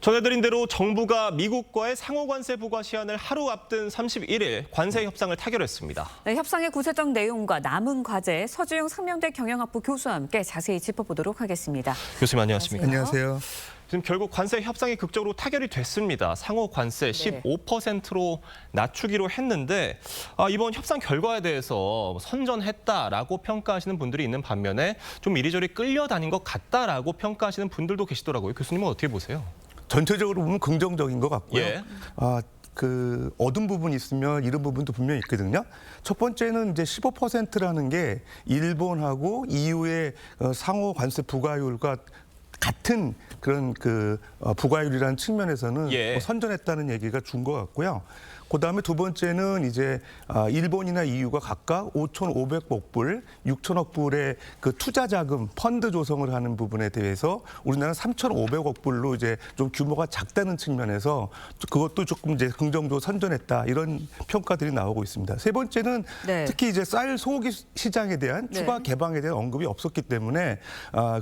전해드린 대로 정부가 미국과의 상호 관세 부과 시한을 하루 앞둔 31일 관세 협상을 타결했습니다. 네, 협상의 구체적 내용과 남은 과제 서주영 상명대 경영학부 교수와 함께 자세히 짚어보도록 하겠습니다. 교수님 안녕하십니까? 안녕하세요. 지금 결국 관세 협상이 극적으로 타결이 됐습니다. 상호 관세 15%로 낮추기로 했는데 이번 협상 결과에 대해서 선전했다라고 평가하시는 분들이 있는 반면에 좀 이리저리 끌려다닌 것 같다라고 평가하시는 분들도 계시더라고요. 교수님은 어떻게 보세요? 전체적으로 보면 긍정적인 것 같고요. 예. 그 얻은 부분이 있으면 잃은 부분도 분명히 있거든요. 첫 번째는 이제 15%라는 게 일본하고 EU의 상호 관세 부과율과 같은 그런 부과율이라는 측면에서는 예. 선전했다는 얘기가 준 것 같고요. 그다음에 두 번째는 이제 일본이나 EU가 각각 5,500억 불, 6천억 불의 그 투자 자금 펀드 조성을 하는 부분에 대해서 우리나라는 3,500억 불로 이제 좀 규모가 작다는 측면에서 그것도 조금 이제 긍정적으로 선전했다 이런 평가들이 나오고 있습니다. 세 번째는 특히 이제 쌀 소고기 시장에 대한 추가 개방에 대한 언급이 없었기 때문에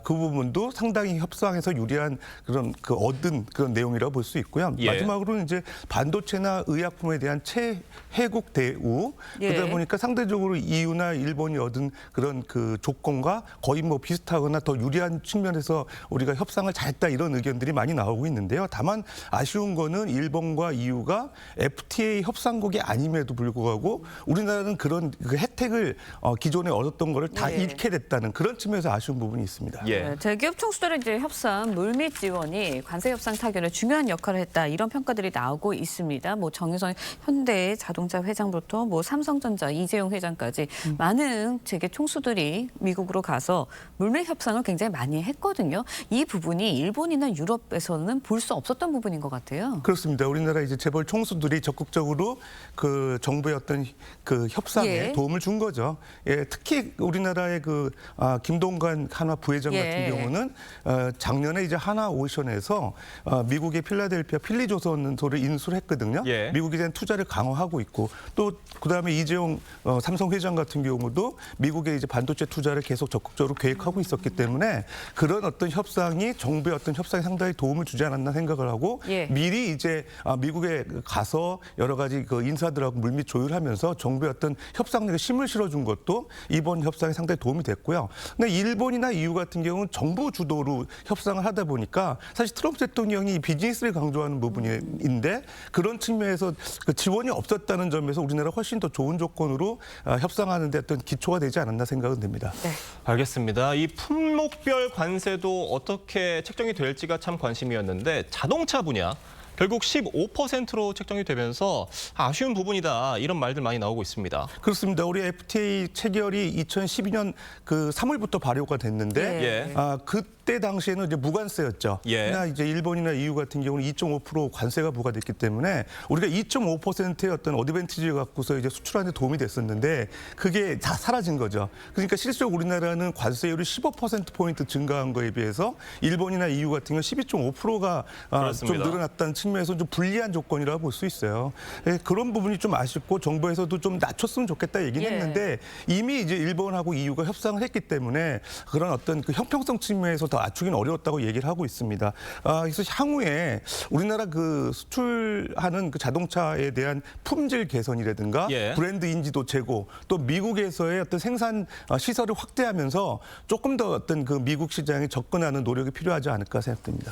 그 부분도 상당히 협상에서 유리한 그런 얻은 그런 내용이라고 볼 수 있고요. 마지막으로는 이제 반도체나 의약품에 대한 최혜국 대우 그러다 보니까 상대적으로 EU나 일본이 얻은 그런 그 조건과 거의 뭐 비슷하거나 더 유리한 측면에서 우리가 협상을 잘했다 이런 의견들이 많이 나오고 있는데요. 다만 아쉬운 거는 일본과 EU가 FTA 협상국이 아님에도 불구하고 우리나라는 그런 그 혜택을 기존에 얻었던 거를 다 잃게 됐다는 그런 측면에서 아쉬운 부분이 있습니다. 대기업 총수들은 이제 협상 물밑 지원이 관세 협상 타결에 중요한 역할을 했다 이런 평가들이 나오고 있습니다. 뭐 정유성 현대 자동차 회장부터 뭐 삼성전자 이재용 회장까지 많은 재계 총수들이 미국으로 가서 물밑 협상을 굉장히 많이 했거든요. 이 부분이 일본이나 유럽에서는 볼 수 없었던 부분인 것 같아요. 그렇습니다. 우리나라 이제 재벌 총수들이 적극적으로 그 정부의 어떤 그 협상에 도움을 준 거죠. 특히 우리나라의 김동관 한화 부회장 같은 경우는 작년에 이제 하나오션에서 미국의 필라델피아 필리조선소를 인수를 했거든요. 미국에 대한 투자를 강화하고 있고 또 그다음에 이재용 삼성 회장 같은 경우도 미국의 이제 반도체 투자를 계속 적극적으로 계획하고 있었기 때문에 그런 어떤 협상이 정부의 어떤 협상에 상당히 도움을 주지 않았나 생각을 하고 미리 이제 미국에 가서 여러 가지 그 인사들하고 물밑 조율하면서 정부의 어떤 협상력에 힘을 실어준 것도 이번 협상에 상당히 도움이 됐고요. 근데 일본이나 EU 같은 경우는 정부 주도로 협상을 하다 보니까 사실 트럼프 대통령이 비즈니스를 강조하는 부분인데 그런 측면에서 그 지원이 없었다는 점에서 우리나라 훨씬 더 좋은 조건으로 협상하는 데 어떤 기초가 되지 않았나 생각은 됩니다. 알겠습니다. 이 품목별 관세도 어떻게 책정이 될지가 참 관심이었는데 자동차 분야 결국 15%로 책정이 되면서 아쉬운 부분이다 이런 말들 많이 나오고 있습니다. 그렇습니다. 우리 FTA 체결이 2012년 그 3월부터 발효가 됐는데 그때 당시에는 이제 무관세였죠. 그러나 이제 일본이나 EU 같은 경우는 2.5% 관세가 부과됐기 때문에 우리가 2.5%의 어떤 어드밴티지를 갖고서 이제 수출하는 데 도움이 됐었는데 그게 다 사라진 거죠. 그러니까 실제로 우리나라는 관세율이 15%포인트 증가한 거에 비해서 일본이나 EU 같은 경우 12.5%가 좀 늘어났다는 측면에서 좀 불리한 조건이라고 볼 수 있어요. 그런 부분이 좀 아쉽고 정부에서도 좀 낮췄으면 좋겠다 얘기는 했는데 이미 이제 일본하고 EU가 협상을 했기 때문에 그런 어떤 그 형평성 측면에서 더 낮추기는 어려웠다고 얘기를 하고 있습니다. 그래서 향후에 우리나라 그 수출하는 그 자동차에 대한 품질 개선이라든가 브랜드 인지도 제고 또 미국에서의 어떤 생산 시설을 확대하면서 조금 더 어떤 그 미국 시장에 접근하는 노력이 필요하지 않을까 생각됩니다.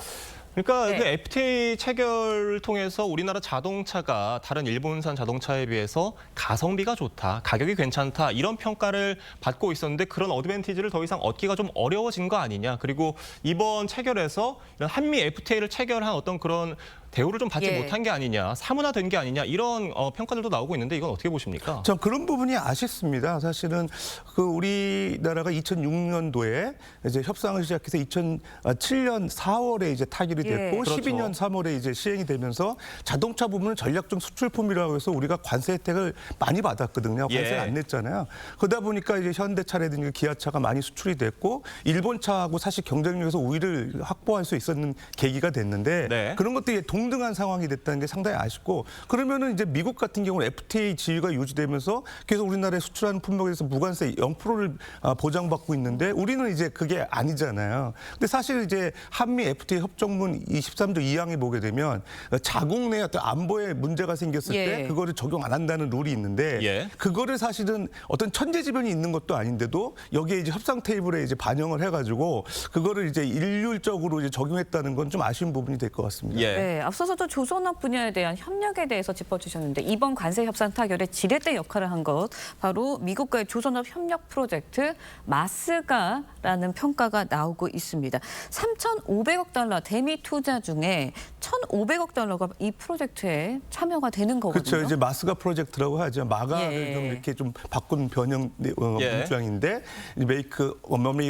그러니까 그 FTA 체결을 통해서 우리나라 자동차가 다른 일본산 자동차에 비해서 가성비가 좋다, 가격이 괜찮다 이런 평가를 받고 있었는데 그런 어드밴티지를 더 이상 얻기가 좀 어려워진 거 아니냐. 그리고 이번 체결에서 이런 한미 FTA를 체결한 어떤 그런 대우를 좀 받지 못한 게 아니냐, 사문화된 게 아니냐 이런 평가들도 나오고 있는데 이건 어떻게 보십니까? 전 그런 부분이 아쉽습니다. 사실은 그 우리나라가 2006년도에 이제 협상을 시작해서 2007년 4월에 이제 타결이 됐고 12년 3월에 이제 시행이 되면서 자동차 부분은 전략적 수출품이라고 해서 우리가 관세 혜택을 많이 받았거든요. 관세를 안 냈잖아요. 그러다 보니까 이제 현대차라든지 기아차가 많이 수출이 됐고 일본 차하고 사실 경쟁력에서 우위를 확보할 수 있었는 계기가 됐는데 그런 것들이 동등한 상황이 됐다는 게 상당히 아쉽고 그러면은 이제 미국 같은 경우는 FTA 지위가 유지되면서 계속 우리나라에 수출하는 품목에 대해서 무관세 0%를 보장받고 있는데 우리는 이제 그게 아니잖아요. 근데 사실 이제 한미 FTA 협정문 23조 2항에 보게 되면 자국 내 어떤 안보에 문제가 생겼을 때 그거를 적용 안 한다는 룰이 있는데 그거를 사실은 어떤 천재지변이 있는 것도 아닌데도 여기에 이제 협상 테이블에 이제 반영을 해가지고 그거를 이제 일률적으로 이제 적용했다는 건 좀 아쉬운 부분이 될 것 같습니다. 네, 앞서서도 조선업 분야에 대한 협력에 대해서 짚어주셨는데 이번 관세 협상 타결에 지렛대 역할을 한 것 바로 미국과의 조선업 협력 프로젝트 마스가라는 평가가 나오고 있습니다. 3,500억 달러 대미 투자 중에 1,500억 달러가 이 프로젝트에 참여가 되는 거거든요. 그렇죠. 이제 마스가 프로젝트라고 하죠. 마가를 좀 이렇게 좀 바꾼 변형 문장인데 Make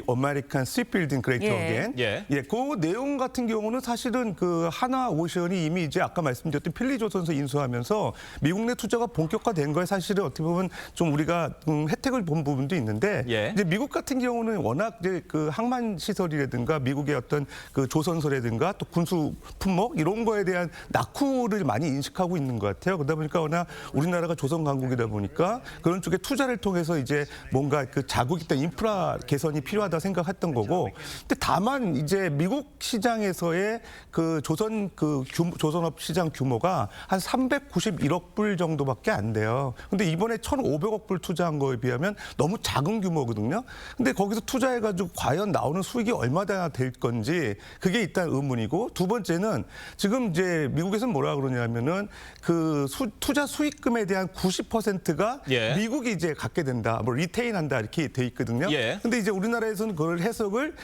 American Shipbuilding Great Again. 그 내용 같은 경우는 사실은 그 하나오션이 이미 이제 아까 말씀드렸던 필리조선소 인수하면서 미국 내 투자가 본격화된 거에 사실은 어떻게 보면 좀 우리가 혜택을 본 부분도 있는데 이제 미국 같은 경우는 워낙 이제 그 항만 시설이라든가 미국의 어떤 그 조선소라든가 또 군수 품목 이런 거에 대한 낙후를 많이 인식하고 있는 것 같아요. 그러다 보니까 워낙 우리나라가 조선 강국이다 보니까 그런 쪽에 투자를 통해서 이제 뭔가 그 자국의 어떤 인프라 개선이 필요하다 생각했던 거고. 근데 다만 이제 미국 시장에서의 그 조선업 시장 규모가 한 391억 불 정도밖에 안 돼요. 근데 이번에 1,500억 불 투자한 거에 비하면 너무 작은 규모거든요. 근데 거기서 투자해가지고 과연 나오는 수익이 얼마나 될 건지 그게 일단 의문이고 두 번째는 지금 이제 미국에서는 뭐라 그러냐면은 그 투자 수익금에 대한 90%가 미국이 이제 갖게 된다, 뭐 리테인한다 이렇게 돼 있거든요. 근데 이제 우리나라에서는 그걸 해석을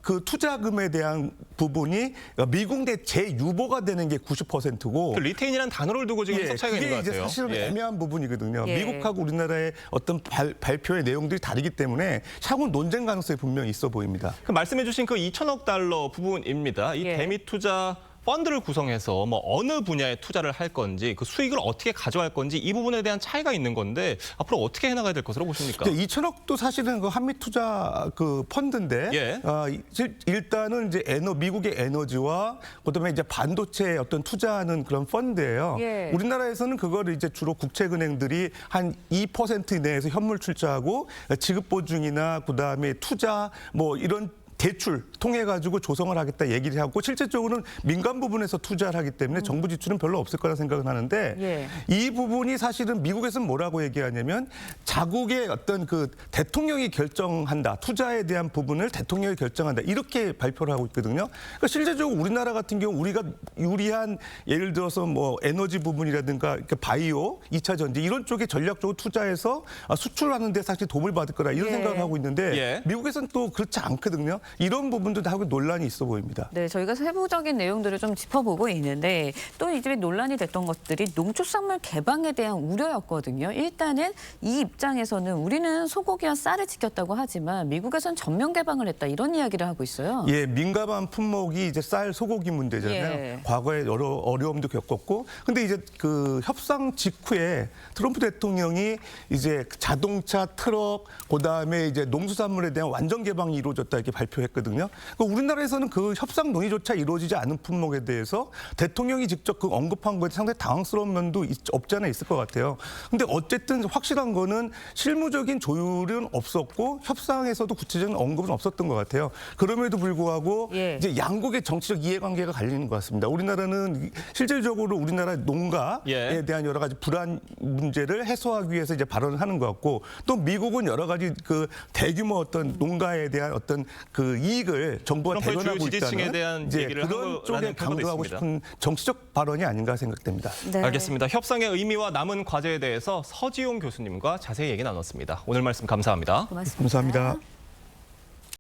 그 투자금에 대한 부분이 미국 내 재유보가 되는 게 90%고 그 리테인이라는 단어를 두고 지금 해석 차이가 있는 것 그게 같아요. 이제 사실은 애매한 부분이거든요. 미국하고 우리나라의 어떤 발표의 내용들이 다르기 때문에 향후 논쟁 가능성이 분명히 있어 보입니다. 그 말씀해주신 그 2천억 달러 부분입니다. 이 대미 투자 펀드를 구성해서 뭐 어느 분야에 투자를 할 건지 그 수익을 어떻게 가져갈 건지 이 부분에 대한 차이가 있는 건데 앞으로 어떻게 해나가야 될 것으로 보십니까? 2천억도 사실은 그 한미 투자 그 펀드인데 일단은 이제 미국의 에너지와 그다음에 이제 반도체에 어떤 투자하는 그런 펀드예요. 우리나라에서는 그거를 이제 주로 국책은행들이 한 2% 내에서 현물 출자하고 지급 보증이나 그다음에 투자 뭐 이런 대출 통해 가지고 조성을 하겠다 얘기를 하고 실질적으로는 민간 부분에서 투자를 하기 때문에 정부 지출은 별로 없을 거라 생각은 하는데 이 부분이 사실은 미국에서는 뭐라고 얘기하냐면 자국의 어떤 그 대통령이 결정한다. 투자에 대한 부분을 대통령이 결정한다. 이렇게 발표를 하고 있거든요. 그러니까 실제적으로 우리나라 같은 경우 우리가 유리한 예를 들어서 뭐 에너지 부분이라든가 바이오, 2차 전지 이런 쪽에 전략적으로 투자해서 수출하는 데 사실 도움을 받을 거라 이런 생각을 하고 있는데 미국에서는 또 그렇지 않거든요. 이런 부분도 다 논란이 있어 보입니다. 네, 저희가 세부적인 내용들을 좀 짚어보고 있는데 또 이제 논란이 됐던 것들이 농축산물 개방에 대한 우려였거든요. 일단은 이 입장에서는 우리는 소고기와 쌀을 지켰다고 하지만 미국에서는 전면 개방을 했다 이런 이야기를 하고 있어요. 민감한 품목이 이제 쌀, 소고기 문제잖아요. 과거에 여러 어려움도 겪었고, 근데 이제 그 협상 직후에 트럼프 대통령이 이제 자동차, 트럭, 그다음에 이제 농수산물에 대한 완전 개방이 이루어졌다 이렇게 발표했거든요. 그러니까 우리나라에서는 그 협상 논의조차 이루어지지 않은 품목에 대해서 대통령이 직접 그 언급한 것에 상당히 당황스러운 면도 없지 않아 있을 것 같아요. 근데 어쨌든 확실한 거는 실무적인 조율은 없었고 협상에서도 구체적인 언급은 없었던 것 같아요. 그럼에도 불구하고 이제 양국의 정치적 이해관계가 갈리는 것 같습니다. 우리나라는 실질적으로 우리나라 농가에 대한 여러 가지 불안 문제를 해소하기 위해서 이제 발언을 하는 것 같고 또 미국은 여러 가지 그 대규모 어떤 농가에 대한 어떤 그 이익을 정부가 대변하고 있다는 대한 이제 얘기를 그런 쪽에 강조하고 있습니다. 싶은 정치적 발언이 아닌가 생각됩니다. 알겠습니다. 협상의 의미와 남은 과제에 대해서 서지용 교수님과 자세히 얘기 나눴습니다. 오늘 말씀 감사합니다. 고맙습니다. 감사합니다.